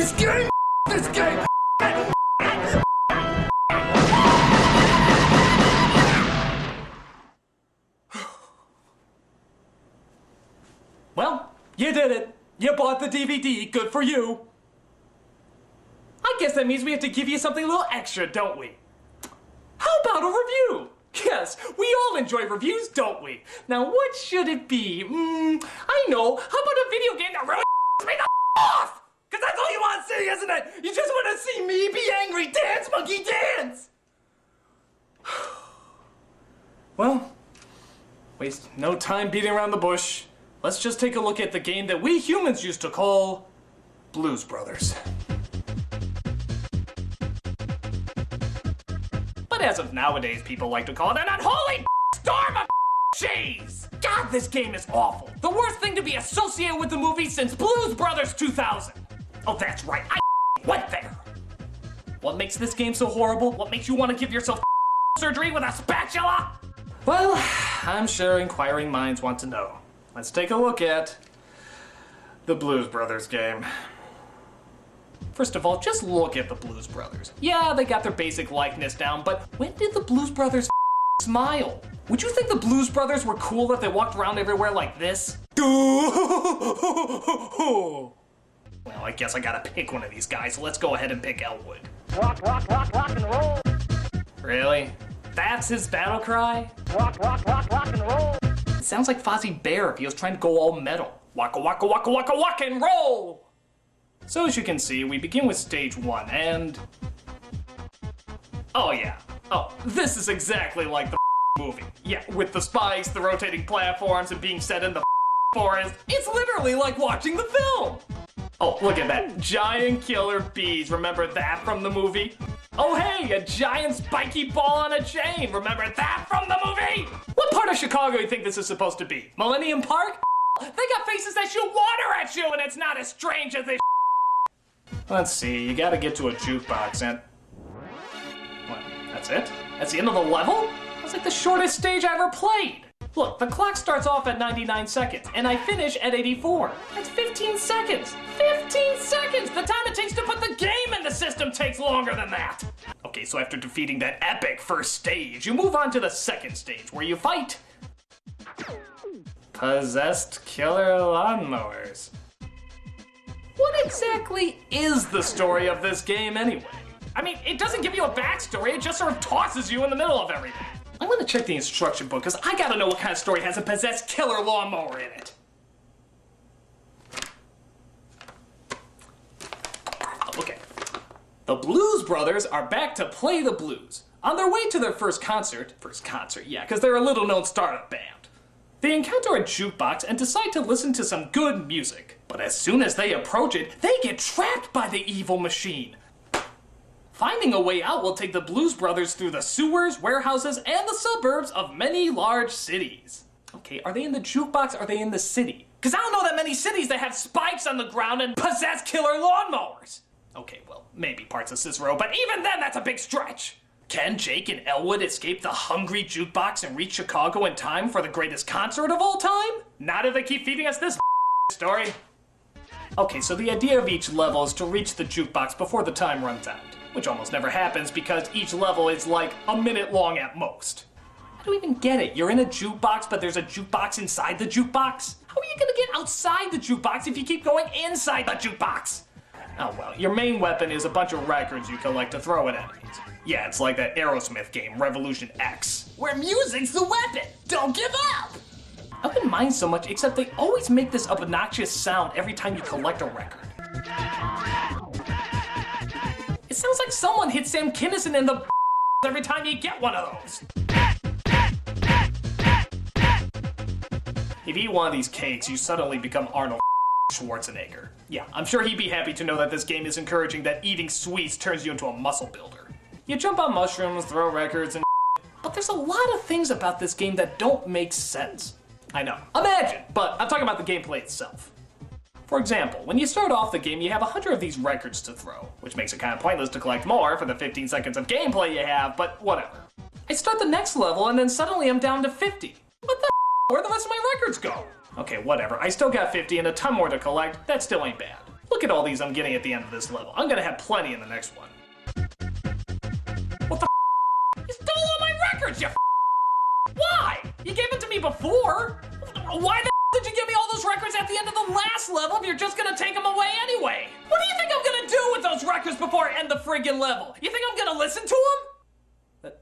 this game! This game! Well, you did it. You bought the DVD. Good for you. I guess that means we have to give you something a little extra, don't we? How about a review? Yes, we all enjoy reviews, don't we? Now, what should it be? I know. How about a video game that really me the off? Because that's all you want to see, isn't it? You just want to see me be angry. Dance, monkey, dance! Well, waste no time beating around the bush. Let's just take a look at the game that we humans used to call Blues Brothers. But as of nowadays, people like to call it an unholy storm of cheese! God, this game is awful. The worst thing to be associated with the movie since Blues Brothers 2000. Oh, that's right, I went there. What makes this game so horrible? What makes you want to give yourself surgery with a spatula? Well, I'm sure inquiring minds want to know. Let's take a look at the Blues Brothers game. First of all, just look at the Blues Brothers. Yeah, they got their basic likeness down, but when did the Blues Brothers smile? Would you think the Blues Brothers were cool if they walked around everywhere like this? Well, I guess I gotta pick one of these guys, so let's go ahead and pick Elwood. Rock, rock, rock, rock and roll. Really? That's his battle cry? Rock, rock, rock, rock and roll. It sounds like Fozzie Bear if he was trying to go all metal. Waka waka waka waka waka and roll! So as you can see, we begin with stage 1 and... Oh yeah. Oh, this is exactly like the movie. Yeah, with the spikes, the rotating platforms, and being set in the forest. It's literally like watching the film! Oh, look at that. Giant killer bees. Remember that from the movie? Oh hey, a giant spiky ball on a chain. Remember that from the movie? What part of Chicago do you think this is supposed to be? Millennium Park? They got faces that shoot water at you and it's not as strange as this. Let's see, you gotta get to a jukebox and... What, that's it? That's the end of the level? That's like the shortest stage I ever played. Look, the clock starts off at 99 seconds, and I finish at 84. That's 15 seconds! 15 seconds! The time it takes to put the game in the system takes longer than that! Okay, so after defeating that epic first stage, you move on to the second stage, where you fight... possessed killer lawnmowers. What exactly is the story of this game anyway? I mean, it doesn't give you a backstory, it just sort of tosses you in the middle of everything. I'm gonna check the instruction book, because I gotta know what kind of story has a possessed killer lawnmower in it. Okay. The Blues Brothers are back to play the blues. On their way to their first concert, yeah, because they're a little-known startup band. They encounter a jukebox and decide to listen to some good music. But as soon as they approach it, they get trapped by the evil machine. Finding a way out will take the Blues Brothers through the sewers, warehouses, and the suburbs of many large cities. Okay, are they in the jukebox or are they in the city? Because I don't know that many cities that have spikes on the ground and possess killer lawnmowers. Okay, well, maybe parts of Cicero, but even then that's a big stretch. Can Jake and Elwood escape the hungry jukebox and reach Chicago in time for the greatest concert of all time? Not if they keep feeding us this story. Okay, so the idea of each level is to reach the jukebox before the time runs out. Which almost never happens because each level is like a minute long at most. I don't even get it. You're in a jukebox, but there's a jukebox inside the jukebox? How are you gonna get outside the jukebox if you keep going inside the jukebox? Oh well, your main weapon is a bunch of records you collect to throw at enemies. Yeah, it's like that Aerosmith game, Revolution X, where music's the weapon! Don't give up! I wouldn't mind so much, except they always make this obnoxious sound every time you collect a record. It sounds like someone hit Sam Kinison in the every time you get one of those. If you eat one of these cakes, you suddenly become Arnold Schwarzenegger. Yeah, I'm sure he'd be happy to know that this game is encouraging that eating sweets turns you into a muscle builder. You jump on mushrooms, throw records, and but there's a lot of things about this game that don't make sense. I know, imagine, but I'm talking about the gameplay itself. For example, when you start off the game, you have 100 of these records to throw, which makes it kind of pointless to collect more for the 15 seconds of gameplay you have, but whatever. I start the next level and then suddenly I'm down to 50. What the Where'd the rest of my records go? Okay, whatever. I still got 50 and a ton more to collect. That still ain't bad. Look at all these I'm getting at the end of this level. I'm gonna have plenty in the next one. What the You stole all my records, you Why? You gave it to me before. Why the did you give me all those records at the end of the last level if you're just gonna take them away anyway? What do you think I'm gonna do with those records before I end the friggin' level? You think I'm gonna listen to them?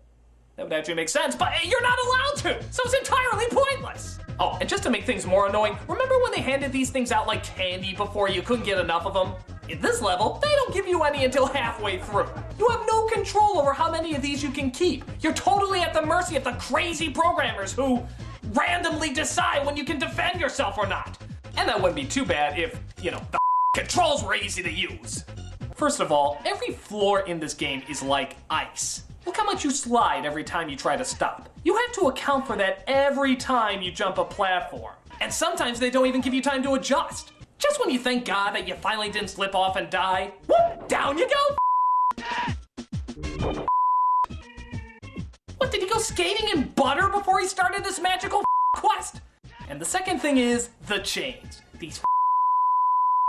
That would actually make sense, but you're not allowed to, so it's entirely pointless. Oh, and just to make things more annoying, remember when they handed these things out like candy before you couldn't get enough of them? In this level, they don't give you any until halfway through. You have no control over how many of these you can keep. You're totally at the mercy of the crazy programmers who randomly decide when you can defend yourself or not. And that wouldn't be too bad if, you know, the controls were easy to use. First of all, every floor in this game is like ice. Look how much you slide every time you try to stop. You have to account for that every time you jump a platform. And sometimes they don't even give you time to adjust. Just when you thank God that you finally didn't slip off and die, whoop, down you go. What, did he go skating in butter before he started this magical quest? And the second thing is the chains. These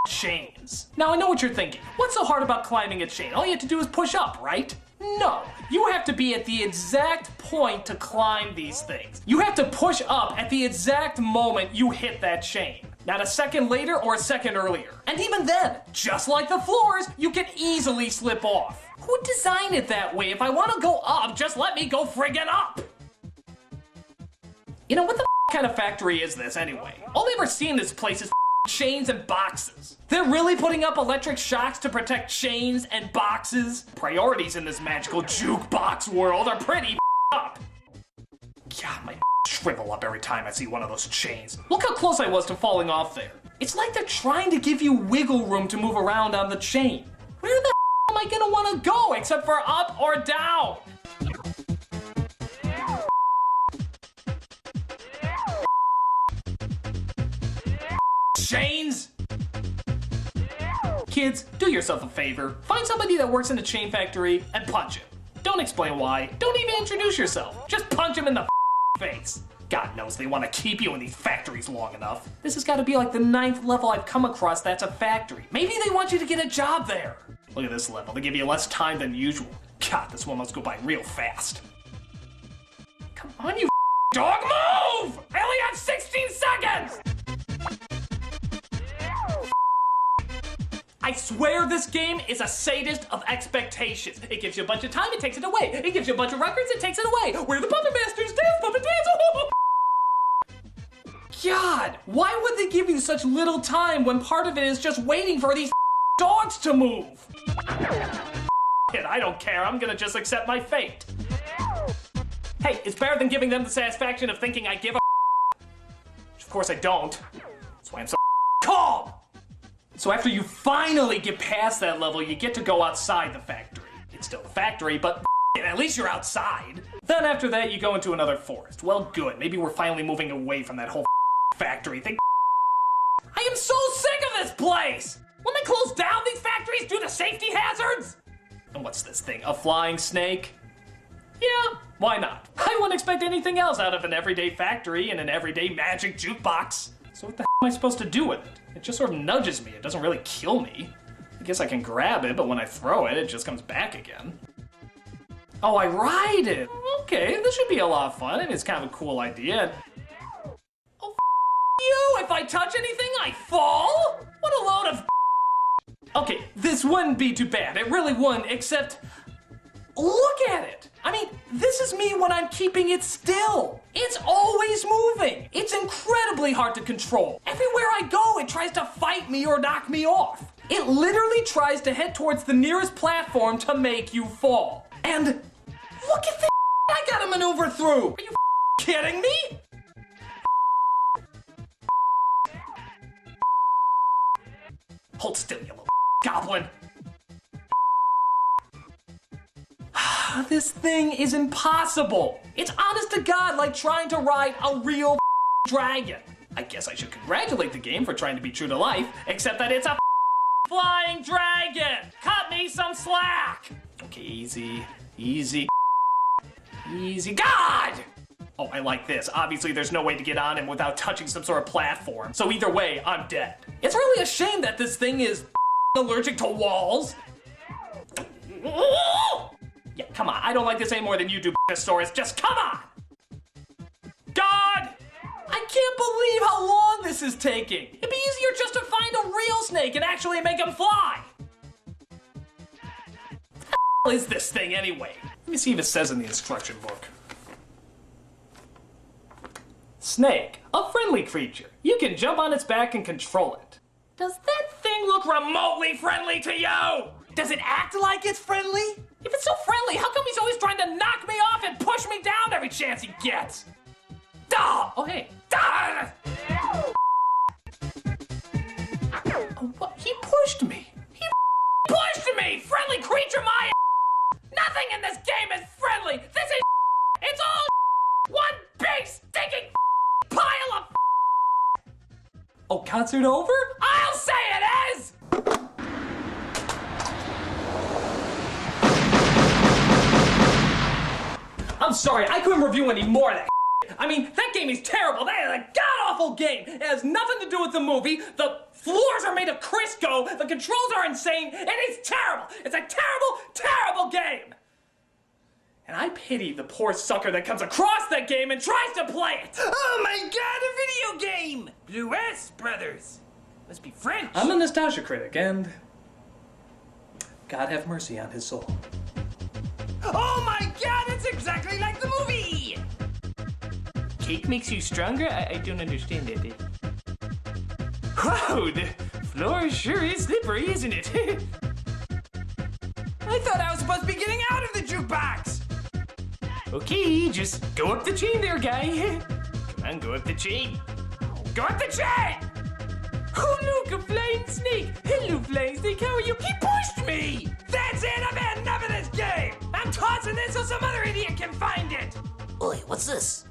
chains. Now I know what you're thinking. What's so hard about climbing a chain? All you have to do is push up, right? No, you have to be at the exact point to climb these things. You have to push up at the exact moment you hit that chain. Not a second later or a second earlier. And even then, just like the floors, you can easily slip off. Who designed it that way? If I want to go up, just let me go friggin' up. You know, what the kind of factory is this anyway? All I've ever seen in this place is chains and boxes. They're really putting up electric shocks to protect chains and boxes? Priorities in this magical jukebox world are pretty up. God, my shrivel up every time I see one of those chains. Look how close I was to falling off there. It's like they're trying to give you wiggle room to move around on the chain. Where the am I gonna wanna go except for up or down? Chains? Kids, do yourself a favor. Find somebody that works in a chain factory and punch him. Don't explain why. Don't even introduce yourself. Just punch him in the face. God knows they want to keep you in these factories long enough. This has got to be like the 9th level I've come across that's a factory. Maybe they want you to get a job there. Look at this level. They give you less time than usual. God, this one must go by real fast. Come on, you dog, move! I only have 16 seconds! I swear this game is a sadist of expectations. It gives you a bunch of time, it takes it away. It gives you a bunch of records, it takes it away. We're the puppet masters, dance, puppet dance. God, why would they give you such little time when part of it is just waiting for these dogs to move? I don't care, I'm gonna just accept my fate. Hey, it's better than giving them the satisfaction of thinking I give a which of course I don't. That's why I'm so calm. So after you finally get past that level, you get to go outside the factory. It's still a factory, but at least you're outside. Then after that, you go into another forest. Well, good. Maybe we're finally moving away from that whole factory thing. I am so sick of this place! When they close down these factories due to safety hazards? And what's this thing, a flying snake? Yeah, why not? I wouldn't expect anything else out of an everyday factory and an everyday magic jukebox. So what the am I supposed to do with it? It just sort of nudges me. It doesn't really kill me. I guess I can grab it, but when I throw it, it just comes back again. Oh, I ride it. Okay, this should be a lot of fun. I mean, it's kind of a cool idea. Oh, you! If I touch anything, I fall? What a load of Okay, this wouldn't be too bad. It really wouldn't, except look at it. I mean, this is me when I'm keeping it still. It's always moving. It's incredibly hard to control. Everywhere I go, it tries to fight me or knock me off. It literally tries to head towards the nearest platform to make you fall. And look at the I gotta maneuver through. Are you kidding me? Hold still, you little goblin. This thing is impossible. It's honest to God like trying to ride a real dragon. I guess I should congratulate the game for trying to be true to life, except that it's a flying dragon. Cut me some slack. Okay, easy, easy, easy. God! Oh, I like this. Obviously, there's no way to get on him without touching some sort of platform. So either way, I'm dead. It's really a shame that this thing is allergic to walls? Yeah, come on. I don't like this any more than you do, Stories. Just come on! God! I can't believe how long this is taking. It'd be easier just to find a real snake and actually make him fly. What the hell is this thing anyway? Let me see if it says in the instruction book. Snake, a friendly creature. You can jump on its back and control it. Does that thing look remotely friendly to you? Does it act like it's friendly? If it's so friendly, how come he's always trying to knock me off and push me down every chance he gets? Duh! Oh, hey. Duh! Oh, what? He pushed me. He pushed me! Friendly creature, my Nothing in this game is friendly! This is It's all one big stinking pile of Oh, concert over? I'll say it is! I'm sorry, I couldn't review any more of that. I mean, that game is terrible. That is a god-awful game. It has nothing to do with the movie. The floors are made of Crisco. The controls are insane. It is terrible. It's a terrible, terrible game. And I pity the poor sucker that comes across that game and tries to play it. Oh my god, a video game! Blues Brothers. Must be French. I'm a nostalgia critic, and God have mercy on his soul. Oh my god, it's exactly like the movie! Cake makes you stronger? I don't understand that. Wow, the floor sure is slippery, isn't it? I thought I was supposed to be getting out of the jukebox! Okay, just go up the chain there, guy. Come on, go up the chain. Go up the chain! Oh, look, a flying snake. Hello, flying snake, how are you? He pushed me! That's it, I've had enough of this game! I'm tossing this so some other idiot can find it! Oi, what's this?